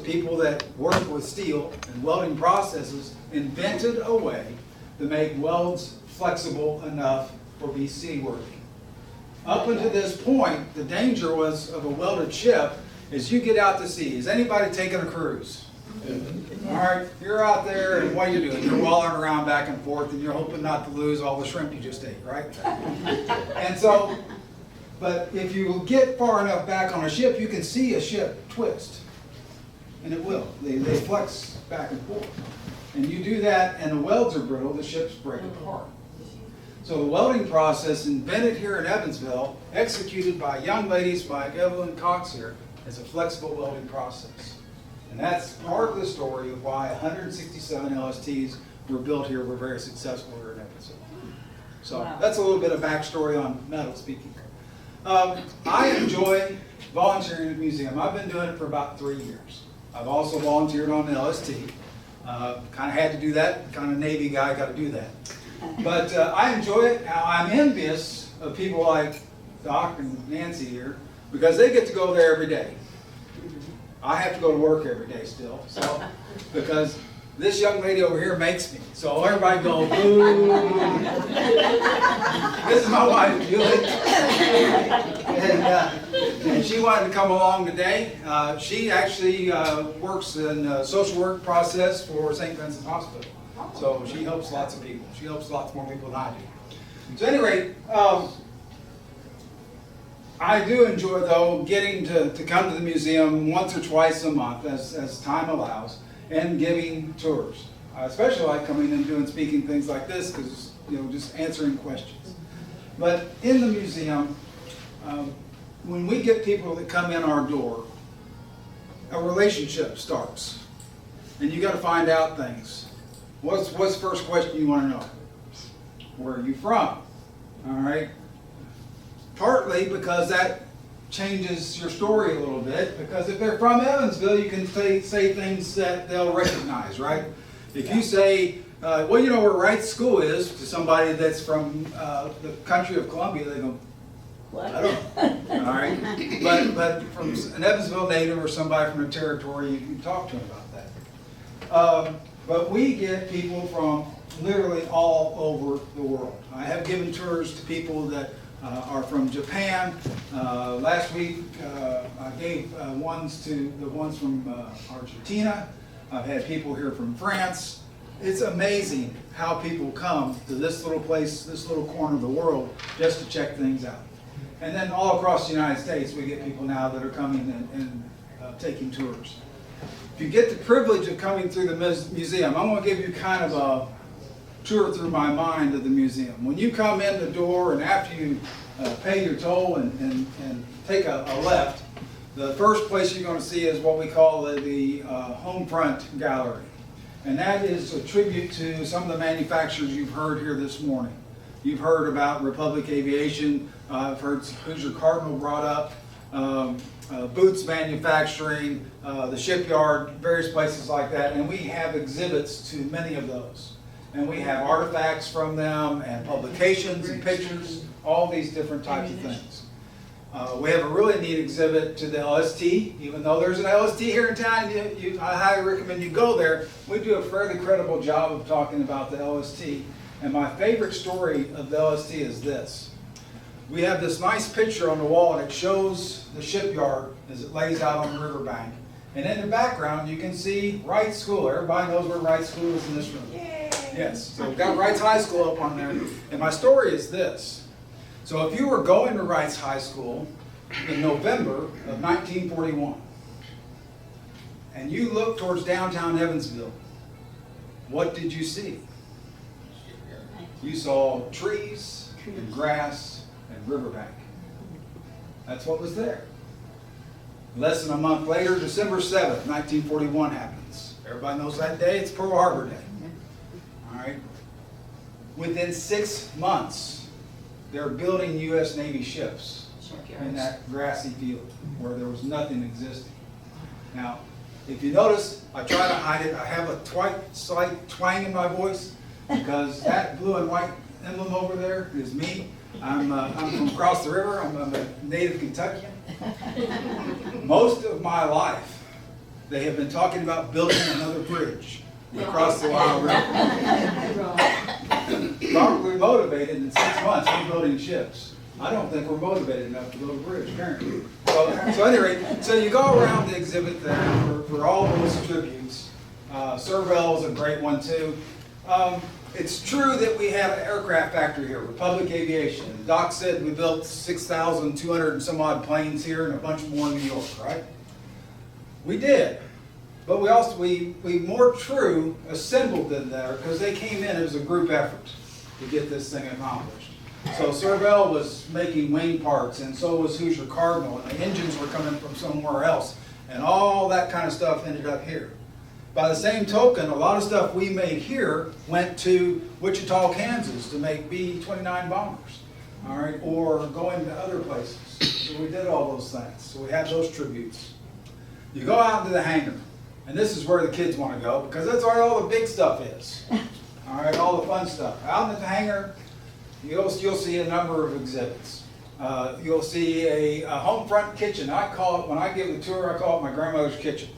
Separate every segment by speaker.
Speaker 1: people that work with steel and welding processes invented a way to make welds flexible enough for BC working. Up until this point, the danger was of a welded ship is you get out to sea. Is anybody taking a cruise? All right, you're out there, and what are you doing? You're walling around back and forth, and you're hoping not to lose all the shrimp you just ate, right? And so, but if you get far enough back on a ship, you can see a ship twist. And it will. They flex back and forth. And you do that, and the welds are brittle, the ships break apart. So the welding process invented here in Evansville, executed by young ladies like Evelyn Cox here, is a flexible welding process. And that's part of the story of why 167 LSTs were built here, were very successful here in Evansville. So that's a little bit of backstory on metal speaking. I enjoy volunteering at the museum. I've been doing it for about 3 years. I've also volunteered on the LST. Kind of had to do that. Kind of Navy guy, got to do that. But I enjoy it. Now, I'm envious of people like Doc and Nancy here because they get to go there every day. I have to go to work every day still, so because this young lady over here makes me. So everybody go, boo. This is my wife, Julie. And she wanted to come along today. She actually works in the social work process for St. Vincent Hospital. So she helps lots of people. She helps lots more people than I do. So at any rate, I do enjoy, though, getting to come to the museum once or twice a month as time allows and giving tours. I especially like coming and doing speaking things like this because, just answering questions. But in the museum, when we get people that come in our door, a relationship starts. And you got to find out things. What's the first question you want to know? Where are you from? All right. Partly because that changes your story a little bit, because if they're from Evansville, you can say things that they'll recognize, right? If you say, well, you know where Wright's School is, to somebody that's from the country of Columbia, they go, what? I don't know. All right? But from an Evansville native or somebody from a territory, you can talk to them about that. But we get people from literally all over the world. I have given tours to people that are from Japan. Last week I gave ones to the ones from Argentina. I've had people here from France. It's amazing how people come to this little place, this little corner of the world, just to check things out. And then all across the United States, we get people now that are coming and taking tours. If you get the privilege of coming through the museum, I'm going to give you kind of a tour through my mind of the museum. When you come in the door and after you pay your toll and take a left, the first place you're going to see is what we call the home front gallery. And that is a tribute to some of the manufacturers you've heard here this morning. You've heard about Republic Aviation, I've heard Hoosier Cardinal brought up, Boots Manufacturing, the shipyard, various places like that, and we have exhibits to many of those. And we have artifacts from them and publications and pictures, all these different types of things. We have a really neat exhibit to the LST. Even though there's an LST here in town, I highly recommend you go there. We do a fairly credible job of talking about the LST. And my favorite story of the LST is this. We have this nice picture on the wall, and it shows the shipyard as it lays out on the riverbank. And in the background, you can see Wright's School. Everybody knows where Wright's School is in this room. Yay. Yes, so we've got Wright's High School up on there. And my story is this. So if you were going to Wright's High School in November of 1941, and you looked towards downtown Evansville, what did you see? You saw trees and grass and riverbank. That's what was there. Less than a month later, December 7th, 1941 happens. Everybody knows that day. It's Pearl Harbor Day. All right. Within 6 months, they're building U.S. Navy ships in that grassy field where there was nothing existing. Now, if you notice, I try to hide it. I have a slight twang in my voice because that blue and white emblem over there is me. I'm from across the river. I'm a native Kentuckian. Most of my life, they have been talking about building another bridge across the Wild River. Probably motivated in 6 months, we're building ships. I don't think we're motivated enough to build a bridge, apparently. So at any rate, so you go around the exhibit there for all those tributes. Servel's a great one too. It's true that we have an aircraft factory here, Republic Aviation. Doc said we built 6,200 and some odd planes here and a bunch more in New York, right? We did. But we more true assembled them there because they came in as a group effort to get this thing accomplished. So Servel was making wing parts, and so was Hoosier Cardinal, and the engines were coming from somewhere else, and all that kind of stuff ended up here. By the same token, a lot of stuff we made here went to Wichita, Kansas to make B-29 bombers, all right, or going to other places. So we did all those things. So we have those tributes. You go out into the hangar, and this is where the kids want to go because that's where all the big stuff is. All right, all the fun stuff. Out in the hangar, you'll see a number of exhibits. You'll see a home front kitchen. I call it, when I give the tour, I call it my grandmother's kitchen.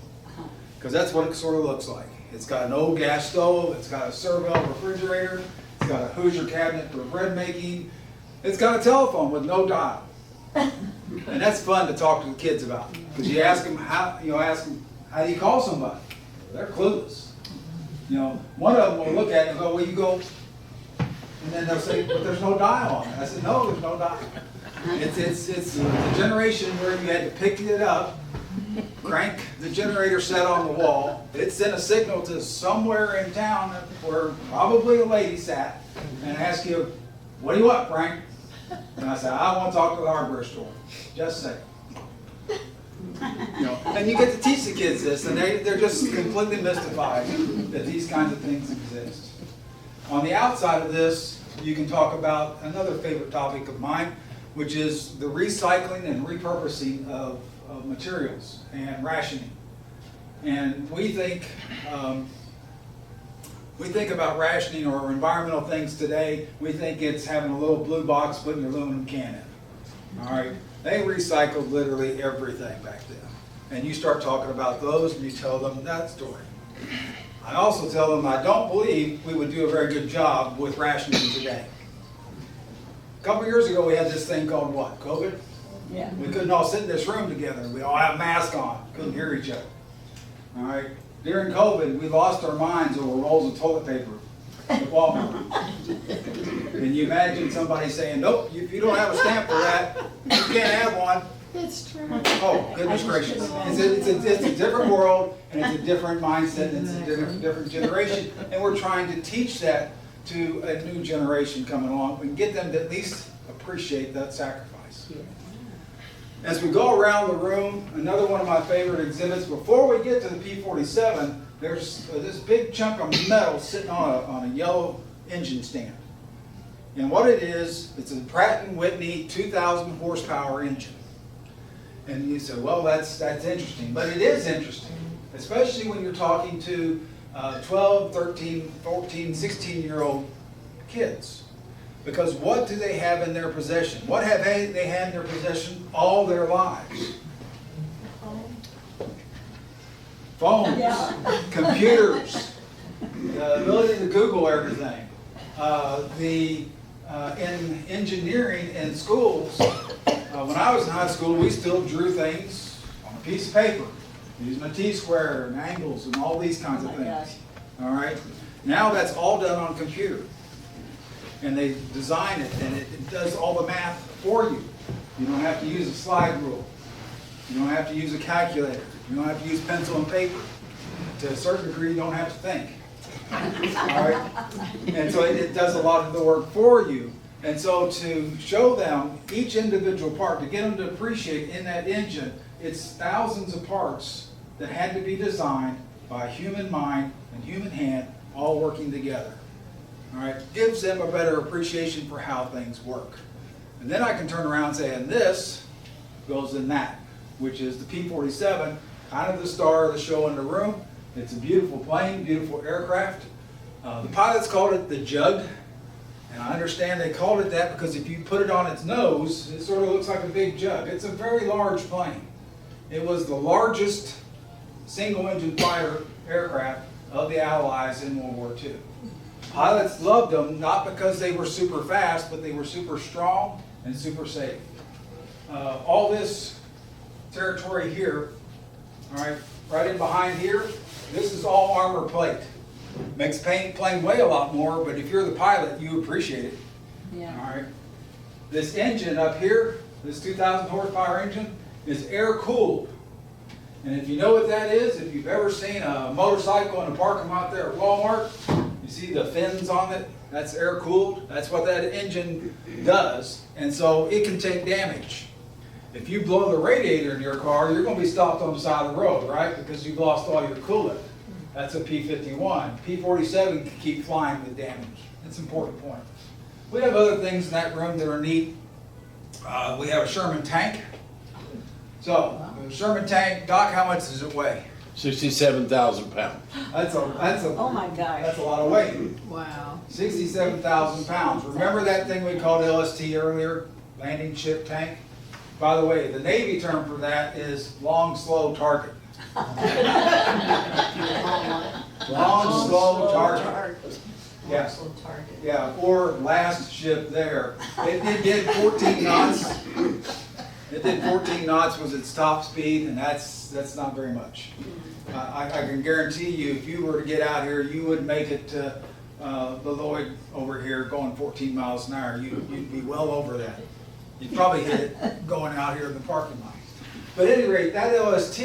Speaker 1: Because that's what it sort of looks like. It's got an old gas stove, it's got a Servel refrigerator, it's got a Hoosier cabinet for bread making, it's got a telephone with no dial. And that's fun to talk to the kids about. Because you ask them, how do you call somebody? They're clueless. One of them will look at it and go, well, you go, and then they'll say, but there's no dial on it. I said, no, there's no dial. It's the generation where you had to pick it up, crank the generator set on the wall. It sent a signal to somewhere in town where probably a lady sat and asked you, what do you want, Frank? And I said, I want to talk to the hardware store. Just a second. And you get to teach the kids this, and they're just completely mystified that these kinds of things exist. On the outside of this, you can talk about another favorite topic of mine, which is the recycling and repurposing of materials and rationing. And we think about rationing or environmental things today, we think it's having a little blue box, putting your aluminum can in. All right, they recycled literally everything back then. And you start talking about those and you tell them that story. I also tell them I don't believe we would do a very good job with rationing today. A couple years ago we had this thing called what? COVID?
Speaker 2: Yeah.
Speaker 1: We couldn't all sit in this room together. We all have masks on. Couldn't hear each other. All right. During COVID, we lost our minds over rolls of toilet paper at Walmart. Can you imagine somebody saying, nope, if you don't have a stamp for that, you can't have one.
Speaker 2: It's true.
Speaker 1: Oh, goodness gracious. It's a different world, and it's a different mindset, and it's a different generation, and we're trying to teach that to a new generation coming along. We can get them to at least appreciate that sacrifice.
Speaker 2: Yeah.
Speaker 1: As we go around the room, another one of my favorite exhibits, before we get to the P-47, there's this big chunk of metal sitting on a yellow engine stand. And what it is, it's a Pratt & Whitney 2,000 horsepower engine. And you say, well, that's interesting. But it is interesting, especially when you're talking to 12, 13, 14, 16-year-old kids. Because what do they have in their possession? What have they had in their possession all their lives? Phones,
Speaker 2: Yeah.
Speaker 1: Computers, the ability to Google everything. In engineering in schools, when I was in high school, we still drew things on a piece of paper, using a T-square and angles and all these kinds of things.
Speaker 2: Gosh.
Speaker 1: All right. Now that's all done on computer. And they design it, and it does all the math for you. You don't have to use a slide rule. You don't have to use a calculator. You don't have to use pencil and paper. To a certain degree, you don't have to think. All right? And so it does a lot of the work for you. And so to show them each individual part, to get them to appreciate in that engine, it's thousands of parts that had to be designed by a human mind and human hand, all working together. All right, gives them a better appreciation for how things work. And then I can turn around and say, and this goes in that, which is the P-47, kind of the star of the show in the room. It's a beautiful plane, beautiful aircraft. The pilots called it the Jug, and I understand they called it that because if you put it on its nose, it sort of looks like a big jug. It's a very large plane. It was the largest single-engine fighter aircraft of the Allies in World War II. Pilots loved them not because they were super fast, but they were super strong and super safe. All this territory here, all right, right in behind here, this is all armor plate. Makes plane weigh a lot more, but if you're the pilot, you appreciate it.
Speaker 2: Yeah.
Speaker 1: All right. This engine up here, this 2,000 horsepower engine, is air cooled. And if you know what that is, if you've ever seen a motorcycle in a parking lot there at Walmart, you see the fins on it, that's air cooled. That's what that engine does. And so it can take damage. If you blow the radiator in your car, you're going to be stopped on the side of the road, right? Because you've lost all your coolant. That's a P-51. P-47 can keep flying with damage. That's an important point. We have other things in that room that are neat. We have a Sherman tank. So, the Sherman tank, Doc, how much does it weigh?
Speaker 3: 67,000 pounds.
Speaker 2: Oh my gosh.
Speaker 1: That's a lot of weight.
Speaker 2: Wow.
Speaker 1: 67,000 pounds. Remember that thing we called LST earlier? Landing ship tank? By the way, the Navy term for that is long, slow target. Long, slow target. Yeah. Yeah, or last ship there. It did 14 knots. It did 14 knots was its top speed, and that's not very much. I can guarantee you, if you were to get out here, you would make it to the Lloyd over here going 14 miles an hour. You'd be well over that. You'd probably hit it going out here in the parking lot. But at any rate, that LST,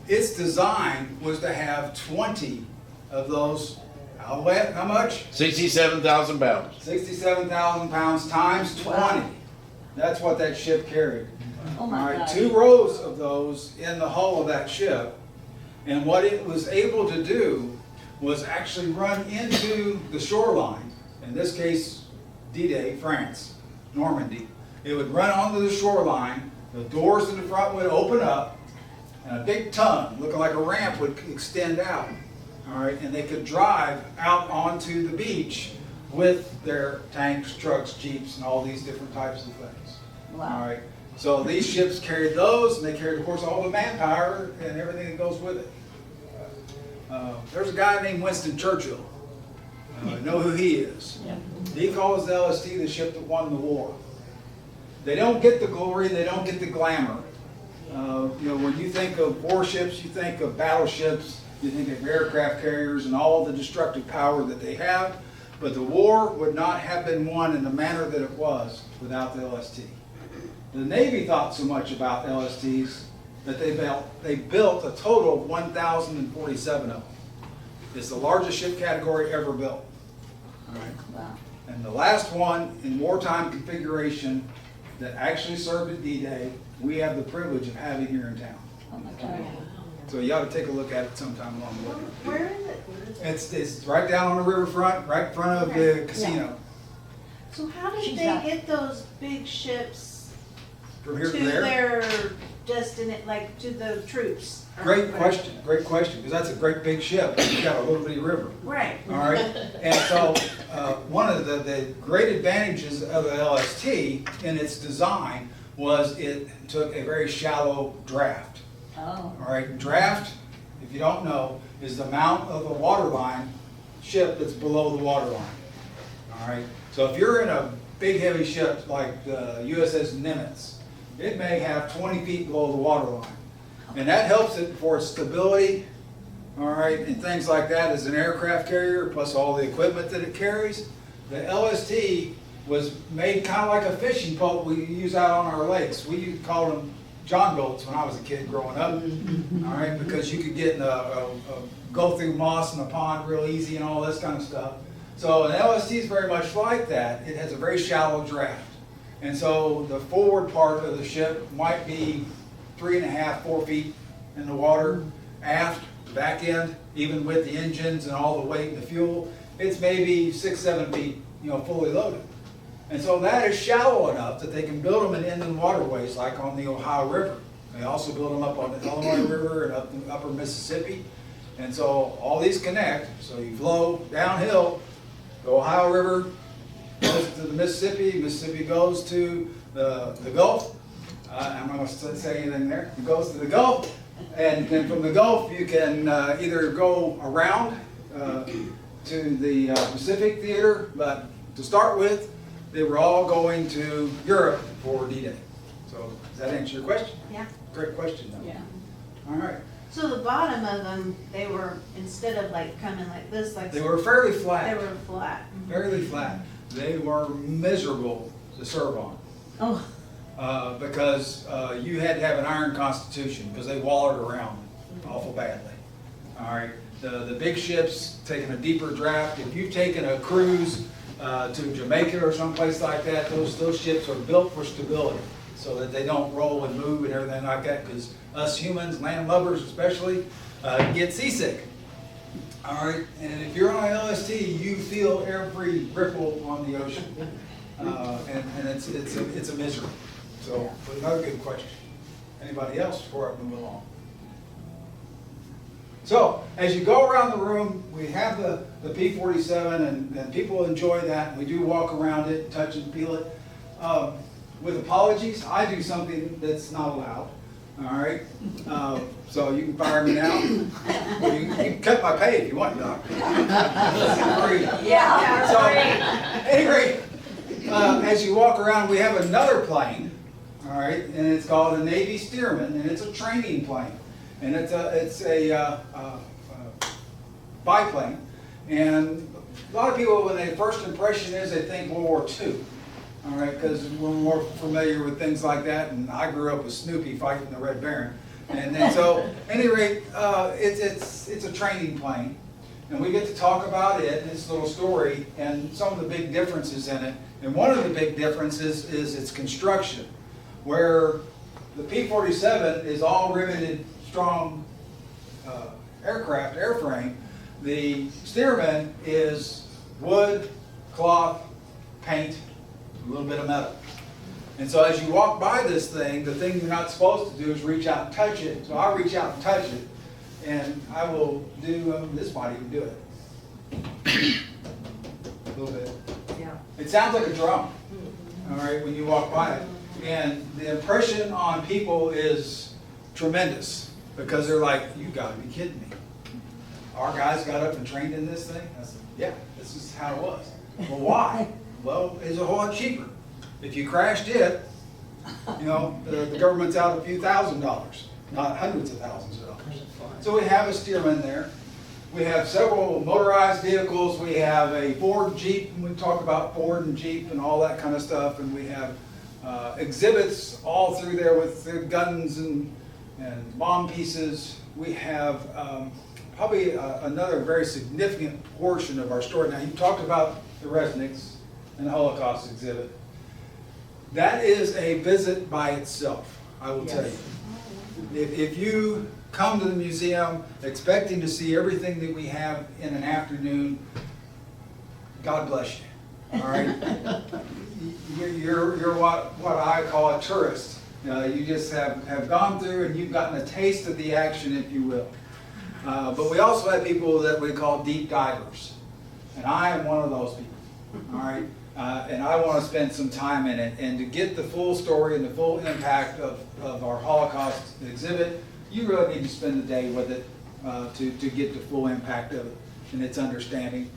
Speaker 1: its design was to have 20 of those. How much?
Speaker 3: 67,000 pounds.
Speaker 1: 67,000 pounds times 20.
Speaker 2: Wow.
Speaker 1: That's what that ship carried.
Speaker 2: Oh my God.
Speaker 1: 2 rows of those in the hull of that ship. And what it was able to do was actually run into the shoreline, in this case, D-Day, France, Normandy. It would run onto the shoreline, the doors in the front would open up, and a big tongue, looking like a ramp, would extend out. All right, and they could drive out onto the beach with their tanks, trucks, jeeps, and all these different types of things.
Speaker 2: Wow.
Speaker 1: All right, so these ships carried those, and they carried, of course, all the manpower and everything that goes with it. There's a guy named Winston Churchill. Know who he is?
Speaker 2: Yeah.
Speaker 1: He calls the LST the ship that won the war. They don't get the glory, they don't get the glamour. When you think of warships, you think of battleships, you think of aircraft carriers and all the destructive power that they have, but the war would not have been won in the manner that it was without the LST. The Navy thought so much about LSTs that they built a total of 1,047 of them. It's the largest ship category ever built. All right.
Speaker 2: Wow.
Speaker 1: And the last one in wartime configuration that actually served at D-Day, we have the privilege of having here in town.
Speaker 2: Oh my God.
Speaker 1: So you ought to take a look at it sometime along the way.
Speaker 4: Where is it?
Speaker 1: It's right down on the riverfront, right in front of the casino.
Speaker 4: So how did
Speaker 2: She's
Speaker 4: they
Speaker 2: not-
Speaker 4: get those big ships
Speaker 1: From here
Speaker 4: to
Speaker 1: to there.
Speaker 4: their destination, like to the troops? or
Speaker 1: Great
Speaker 4: whatever?
Speaker 1: question, because that's a great big ship. You got a little bitty river.
Speaker 4: Right.
Speaker 1: All right, and so one of the great advantages of the LST in its design was it took a very shallow draft.
Speaker 2: Oh.
Speaker 1: All right, draft, if you don't know, is the amount of the waterline ship that's below the waterline. All right, so if you're in a big heavy ship like the USS Nimitz, it may have 20 feet below the waterline. And that helps it for its stability, all right, and things like that as an aircraft carrier, plus all the equipment that it carries. The LST was made kind of like a fishing boat we use out on our lakes. We called them John boats when I was a kid growing up, all right, because you could get in go through moss in a pond real easy and all this kind of stuff. So an LST is very much like that. It has a very shallow draft. And so the forward part of the ship might be 3.5, 4 feet in the water. Aft, back end, even with the engines and all the weight and the fuel, it's maybe 6, 7 feet, fully loaded. And so that is shallow enough that they can build them in inland waterways like on the Ohio River. They also build them up on the Illinois River and up the upper Mississippi. And so all these connect. So you flow downhill, the Ohio River goes to the Mississippi, Mississippi goes to the Gulf. I'm not going to say anything there. It goes to the Gulf, And then from the Gulf, you can either go around to the Pacific Theater, but to start with, they were all going to Europe for D-Day. So does that answer your question?
Speaker 4: Yeah.
Speaker 1: Great question, though.
Speaker 2: Yeah.
Speaker 1: All right.
Speaker 4: So the bottom of them, they were, instead of like coming like this, like.
Speaker 1: They were fairly
Speaker 4: They
Speaker 1: flat,
Speaker 4: were flat.
Speaker 1: fairly flat. They were miserable to serve on.
Speaker 2: Oh,
Speaker 1: Because you had to have an iron constitution because they wallowed around awful badly. All right, the big ships taking a deeper draft. If you've taken a cruise to Jamaica or someplace like that, those ships are built for stability so that they don't roll and move and everything like that. Because us humans, land lubbers especially, get seasick. All right, and if you're on an LST, you feel every ripple on the ocean, and it's a misery. So, but another good question. Anybody else before I move along? So, as you go around the room, we have the P-47, and people enjoy that. And we do walk around it, touch and feel it. With apologies, I do something that's not allowed. All right? So you can fire me now. Or you can cut my pay if you want, Doc.
Speaker 2: yeah.
Speaker 1: So, at any rate, as you walk around, we have another plane. All right, and it's called a Navy Stearman, and it's a training plane, and it's a biplane. And a lot of people, when their first impression is, they think World War II. All right, because we're more familiar with things like that, and I grew up with Snoopy fighting the Red Baron, and then so, at any rate, it's a training plane, and we get to talk about it and its little story and some of the big differences in it. And one of the big differences is its construction, where the P-47 is all riveted, strong aircraft, airframe. The Stearman is wood, cloth, paint, a little bit of metal. And so as you walk by this thing, the thing you're not supposed to do is reach out and touch it. So I reach out and touch it, and I will do, this body can do it. A little bit.
Speaker 2: Yeah.
Speaker 1: It sounds like a drum, all right, when you walk by it. And the impression on people is tremendous because they're like, you gotta be kidding me. Our guys got up and trained in this thing? I said, yeah, this is how it was. Well, why? Well, it's a whole lot cheaper. If you crashed it, you know, the government's out a few $1,000s, not hundreds of thousands of dollars. So we have a Stearman there. We have several motorized vehicles. We have a Ford Jeep, and we talk about Ford and Jeep and all that kind of stuff. And we have exhibits all through there with their guns and bomb pieces. We have probably another very significant portion of our story. Now, you talked about the Resnicks and the Holocaust exhibit. That is a visit by itself, I will tell you. If you come to the museum expecting to see everything that we have in an afternoon, God bless you. All right? You're what I call a tourist. You just have gone through and you've gotten a taste of the action, if you will. But we also have people that we call deep divers. And I am one of those people. All right? And I want to spend some time in it. And to get the full story and the full impact of our Holocaust exhibit, you really need to spend the day with it to get the full impact of it and its understanding.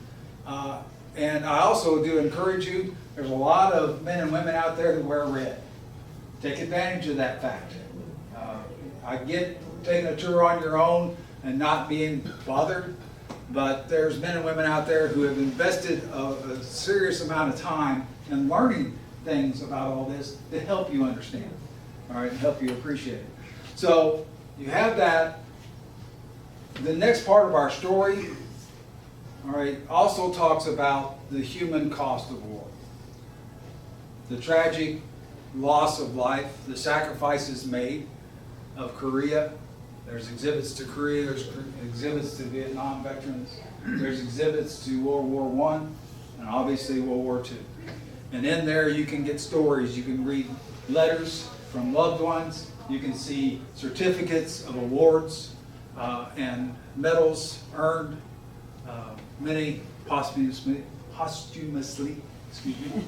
Speaker 1: And I also do encourage you, there's a lot of men and women out there who wear red. Take advantage of that fact. I get taking a tour on your own and not being bothered, but there's men and women out there who have invested a serious amount of time in learning things about all this to help you understand, all right, and help you appreciate it. So you have that. The next part of our story, all right, also talks about the human cost of war, the tragic loss of life, the sacrifices made of Korea. There's exhibits to Korea, there's exhibits to Vietnam veterans, there's exhibits to World War I, and obviously World War II. And in there you can get stories, you can read letters from loved ones, you can see certificates of awards and medals earned, many posthumously, excuse me.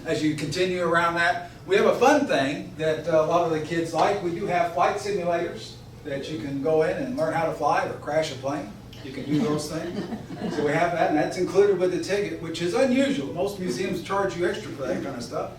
Speaker 1: As you continue around that, we have a fun thing that a lot of the kids like. We do have flight simulators. that you can go in and learn how to fly or crash a plane. You can do those things. So we have that, and that's included with the ticket, which is unusual. Most museums charge you extra for that kind of stuff.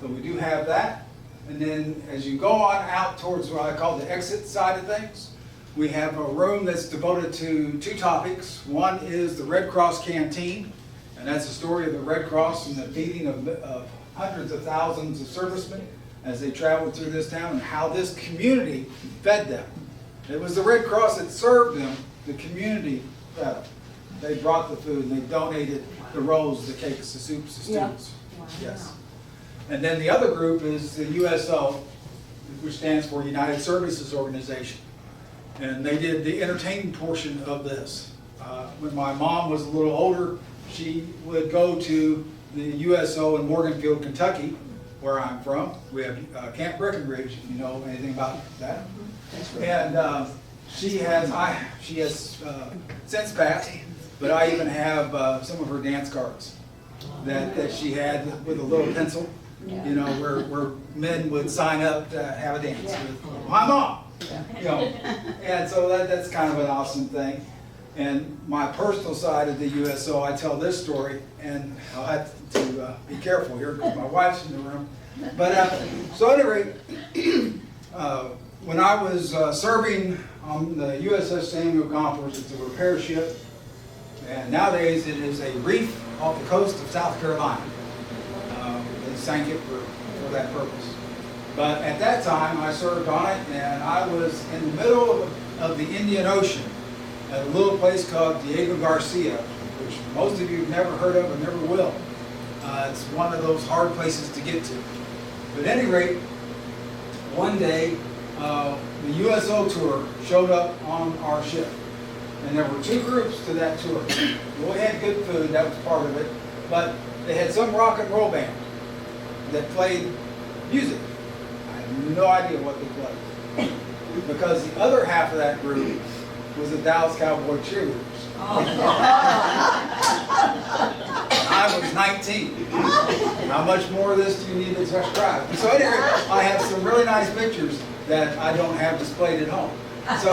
Speaker 1: So we do have that. And then as you go on out towards what I call the exit side of things, we have a room that's devoted to two topics. One is the Red Cross Canteen, and that's the story of the Red Cross and the feeding of hundreds of thousands of servicemen as they traveled through this town, and how this community fed them. It was the Red Cross that served them. The community fed them. They brought the food, and they donated the rolls, the cakes, the soups, the stews.
Speaker 2: Wow.
Speaker 1: Yes. And then the other group is the USO, which stands for United Services Organization. And they did the entertaining portion of this. When my mom was a little older, she would go to the USO in Morganfield, Kentucky, where I'm from. We have Camp Breckenridge, if you know anything about that. And she has since passed, but I even have some of her dance cards that she had with a little pencil, you know, where men would sign up to have a dance with my mom. You know, and so that's kind of an awesome thing. And my personal side of the USO, I tell this story, and I'll have to be careful here because my wife's in the room. But so at any rate, when I was serving on the USS Samuel Gompers, it's a repair ship, and nowadays it is a reef off the coast of South Carolina. They sank it for that purpose. But at that time, I served on it, and I was in the middle of the Indian Ocean at a little place called Diego Garcia, which most of you have never heard of or never will. It's one of those hard places to get to. But at any rate, one day, the USO tour showed up on our ship. And there were two groups to that tour. We had good food, that was part of it, but they had some rock and roll band that played music. I have no idea what they played. Because the other half of that group was the Dallas Cowboy cheerleaders. I was 19. How much more of this do you need to describe? So anyway, I have some really nice pictures that I don't have displayed at home. So,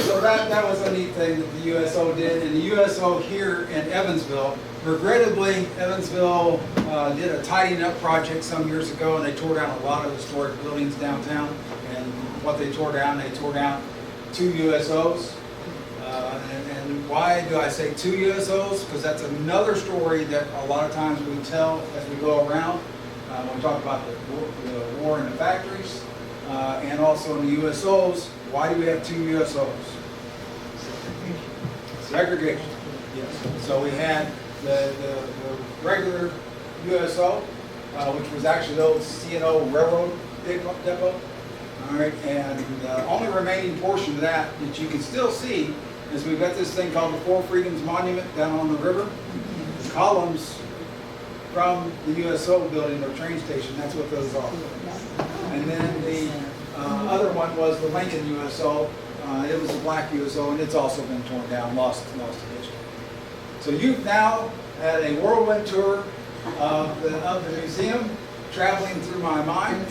Speaker 1: so that was a neat thing that the USO did. And the USO here in Evansville, regrettably, Evansville did a tidying up project some years ago, and they tore down a lot of historic buildings downtown. And what they tore down 2 USOs. And why do I say 2 USOs? Because that's another story that a lot of times we tell as we go around. When we talk about the war in the factories, and also in the USOs, why do we have 2 USOs? Segregation. Yes. So we had the regular USO, which was actually the old C&O Railroad depot. All right, and the only remaining portion of that you can still see is we've got this thing called the Four Freedoms Monument down on the river. The columns from the USO building or train station, that's what those are. And then the other one was the Lincoln USO. It was a black USO, and it's also been torn down, lost to history. So you've now had a whirlwind tour of the museum, traveling through my mind.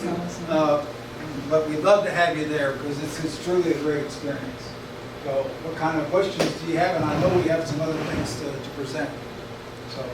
Speaker 1: But we'd love to have you there because it's truly a great experience. So what kind of questions do you have? And I know we have some other things to present. So.